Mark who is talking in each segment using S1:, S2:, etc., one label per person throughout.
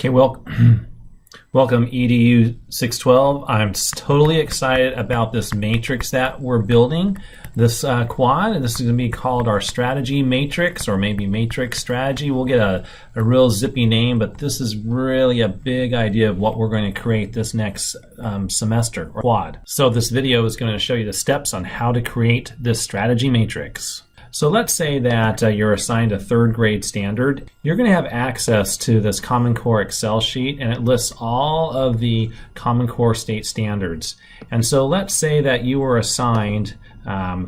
S1: Okay, well, welcome EDU 612. I'm totally excited about this matrix that we're building, this quad, and this is going to be called our strategy matrix, or maybe matrix strategy. We'll get a real zippy name, but this is really a big idea of what we're going to create this next semester, or quad. So this video is going to show you the steps on how to create this strategy matrix. So let's say that you're assigned a third grade standard. You're going to have access to this Common Core Excel sheet, and it lists all of the Common Core state standards. And so let's say that you were assigned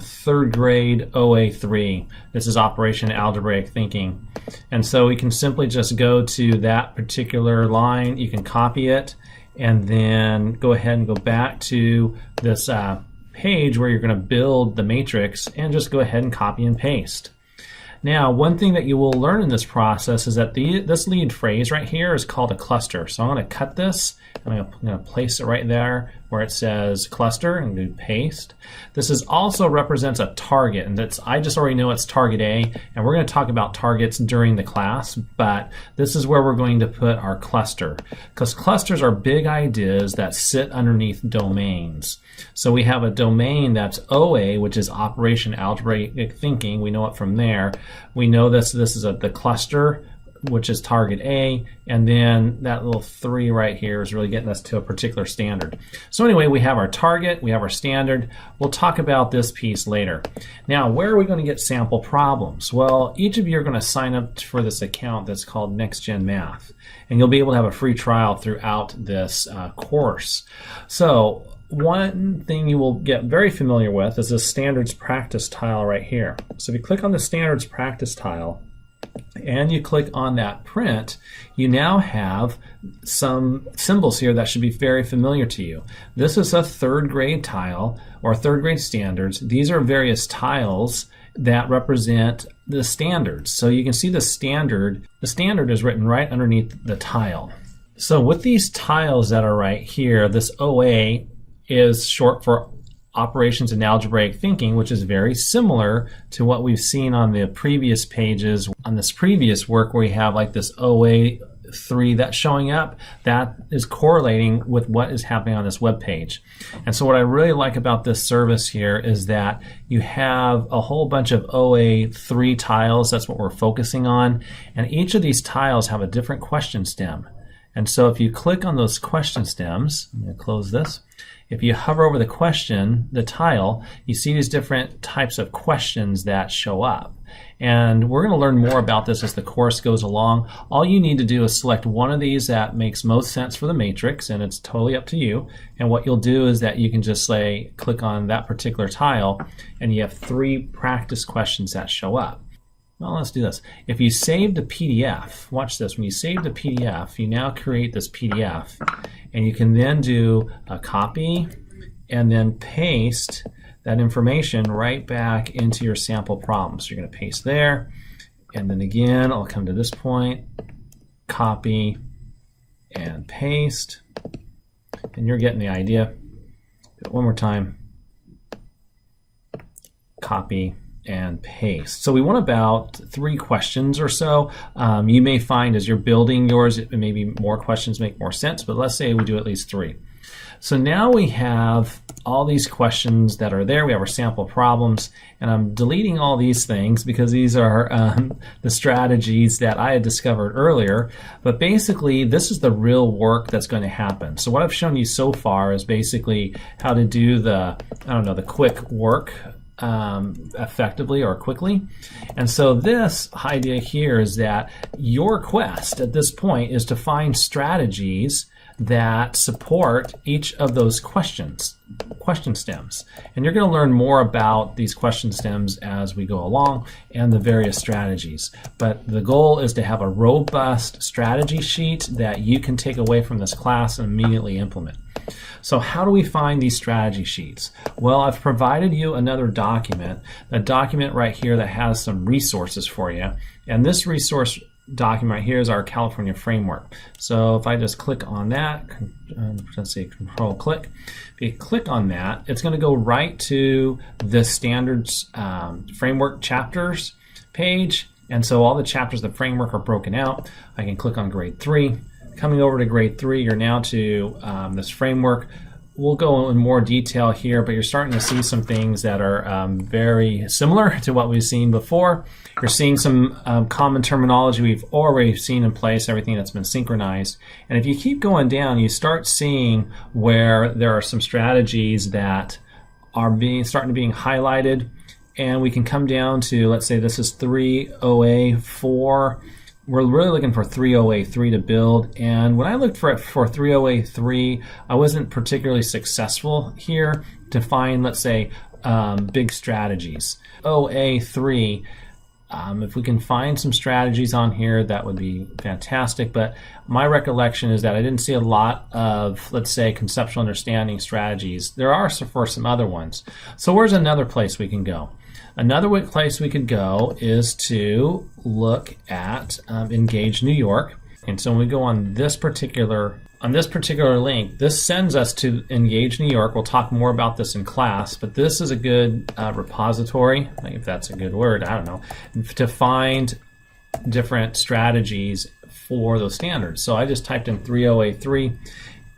S1: third grade OA3. This is Operation Algebraic Thinking. And so we can simply just go to that particular line. You can copy it and then go ahead and go back to this page where you're going to build the matrix and just go ahead and copy and paste. Now, one thing that you will learn in this process is that this lead phrase right here is called a cluster. So I'm going to cut this and I'm going to place it right there where it says cluster and do paste. This also represents a target, and I just already know it's target A, and we're going to talk about targets during the class, but this is where we're going to put our cluster, because clusters are big ideas that sit underneath domains. So we have a domain that's OA, which is Operation Algebraic Thinking. We know it from there. We know this is the cluster, which is target A, and then that little 3 right here is really getting us to a particular standard. So anyway, we have our target, we have our standard. We'll talk about this piece later. Now, where are we going to get sample problems? Well, each of you are going to sign up for this account that's called Next Gen Math, and you'll be able to have a free trial throughout this course. So one thing you will get very familiar with is the standards practice tile right here. So if you click on the standards practice tile and you click on that print, you now have some symbols here that should be very familiar to you. This is a third grade tile or third grade standards. These are various tiles that represent the standards. So you can see the standard is written right underneath the tile. So with these tiles that are right here, this OA is short for Operations in Algebraic Thinking, which is very similar to what we've seen on the previous pages. On this previous work where we have like this OA3 that's showing up, that is correlating with what is happening on this web page. And so what I really like about this service here is that you have a whole bunch of OA3 tiles. That's what we're focusing on. And each of these tiles have a different question stem. And so if you click on those question stems, I'm going to close this. If you hover over the question, the tile, you see these different types of questions that show up. And we're going to learn more about this as the course goes along. All you need to do is select one of these that makes most sense for the matrix, and it's totally up to you. And what you'll do is that you can just click on that particular tile, and you have 3 practice questions that show up. Well, let's do this. If you saved a PDF, watch this. When you saved a PDF, you now create this PDF, and you can then do a copy and then paste that information right back into your sample problem. So you're going to paste there, and then again, I'll come to this point, copy and paste, and you're getting the idea. Do it one more time, copy and paste. So we want about 3 questions or so. You may find as you're building yours, maybe more questions make more sense, but let's say we do at least 3. So now we have all these questions that are there. We have our sample problems, and I'm deleting all these things because these are the strategies that I had discovered earlier. But basically, this is the real work that's going to happen. So what I've shown you so far is basically how to do the quick work effectively or quickly. And so this idea here is that your quest at this point is to find strategies that support each of those question stems. And you're going to learn more about these question stems as we go along and the various strategies. But the goal is to have a robust strategy sheet that you can take away from this class and immediately implement. So how do we find these strategy sheets? Well, I've provided you another document, a document right here that has some resources for you. And this resource document right here is our California framework. So if I just click on that, let's see, control click. If you click on that, it's going to go right to the standards framework chapters page. And so all the chapters of the framework are broken out. I can click on grade 3, Coming over to grade 3, you're now to this framework. We'll go in more detail here, but you're starting to see some things that are very similar to what we've seen before. You're seeing some common terminology we've already seen in place, everything that's been synchronized. And if you keep going down, you start seeing where there are some strategies that are starting to being highlighted. And we can come down to, let's say this is 3OA4. We're really looking for 3OA3 to build, and when I looked for 3OA3, I wasn't particularly successful here to find, let's say, big strategies. OA3, if we can find some strategies on here, that would be fantastic, but my recollection is that I didn't see a lot of, let's say, conceptual understanding strategies. There are for some other ones. So where's another place we can go? Another place we could go is to look at Engage New York. And so when we go on this particular link, this sends us to Engage New York. We'll talk more about this in class, but this is a good repository, if that's a good word, I don't know, to find different strategies for those standards. So I just typed in 3OA3,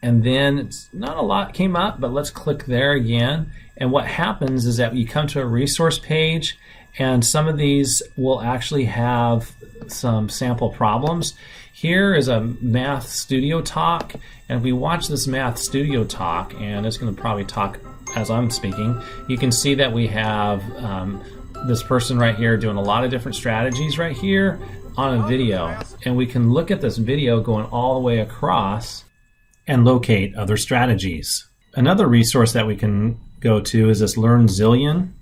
S1: and then not a lot came up, but let's click there again. And what happens is that you come to a resource page, and some of these will actually have some sample problems. Here is a Math Studio talk, and if we watch this Math Studio talk, and it's going to probably talk as I'm speaking, you can see that we have this person right here doing a lot of different strategies right here on a video. And we can look at this video going all the way across and locate other strategies. Another resource that we can go to is this Learn Zillion.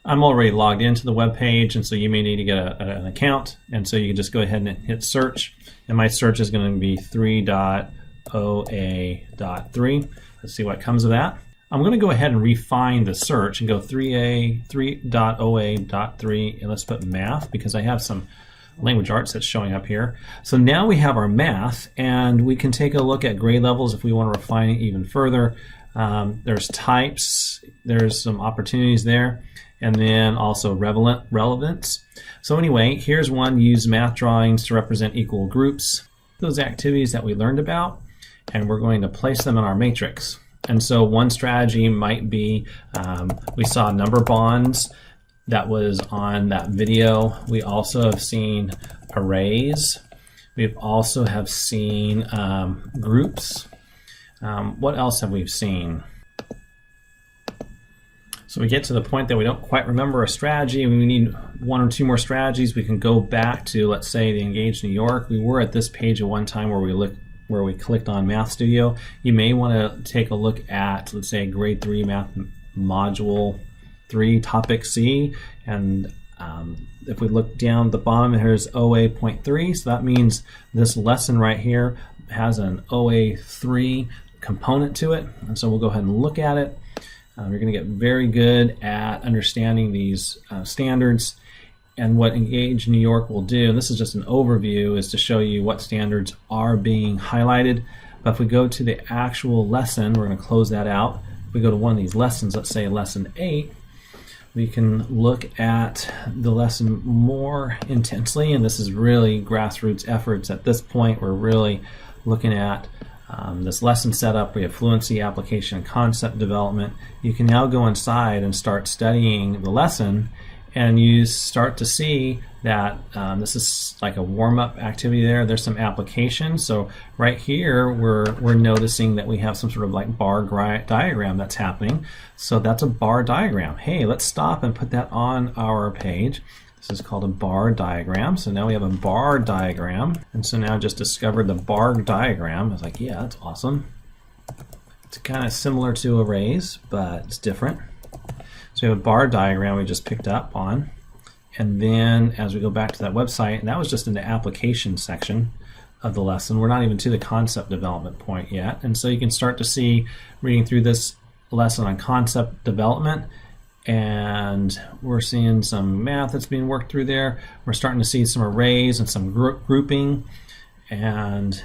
S1: I'm already logged into the web page, and so you may need to get an account, and so you can just go ahead and hit search, and my search is going to be 3.OA.3. Let's see what comes of that. I'm going to go ahead and refine the search and go 3.OA.3, and let's put math, because I have some language arts that's showing up here. So now we have our math, and we can take a look at grade levels if we want to refine it even further. There's types, there's some opportunities there, and then also relevance. So anyway, here's one: use math drawings to represent equal groups. Those activities that we learned about, and we're going to place them in our matrix. And so one strategy might be, we saw number bonds that was on that video. We also have seen arrays. We also have seen groups. What else have we seen? So we get to the point that we don't quite remember a strategy. We need one or two more strategies. We can go back to, let's say, the Engage New York. We were at this page at one time where we clicked on Math Studio. You may want to take a look at, let's say, grade 3 math module 3 topic C, and if we look down at the bottom, here's OA.3, so that means this lesson right here has an OA3 component to it, and so we'll go ahead and look at it. You're going to get very good at understanding these standards, and what Engage New York will do, and this is just an overview, is to show you what standards are being highlighted. But if we go to the actual lesson, we're going to close that out. If we go to one of these lessons, let's say lesson 8, we can look at the lesson more intensely, and this is really grassroots efforts. At this point, we're really looking at this lesson setup. We have fluency, application, and concept development. You can now go inside and start studying the lesson, and you start to see that this is like a warm-up activity there. There's some application. So right here, we're noticing that we have some sort of like bar diagram that's happening. So that's a bar diagram. Hey, let's stop and put that on our page. This is called a bar diagram. So now we have a bar diagram. And so now I just discovered the bar diagram. I was like, yeah, that's awesome. It's kind of similar to arrays, but it's different. So we have a bar diagram we just picked up on. And then as we go back to that website, and that was just in the application section of the lesson. We're not even to the concept development point yet. And so you can start to see, reading through this lesson on concept development, and we're seeing some math that's being worked through there. We're starting to see some arrays and some grouping, and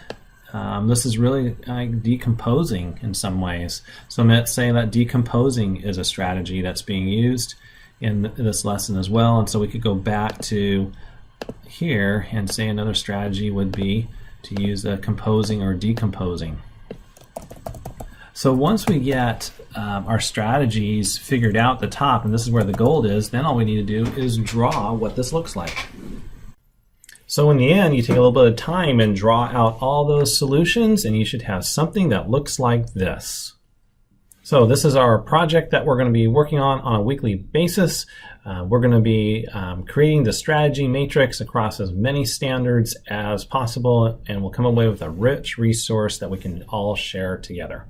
S1: this is really decomposing in some ways. So let's say that decomposing is a strategy that's being used in this lesson as well. And so we could go back to here and say another strategy would be to use the composing or decomposing. So once we get our strategies figured out at the top, and this is where the gold is, then all we need to do is draw what this looks like. So in the end, you take a little bit of time and draw out all those solutions, and you should have something that looks like this. So this is our project that we're going to be working on a weekly basis. We're going to be creating the strategy matrix across as many standards as possible, and we'll come away with a rich resource that we can all share together.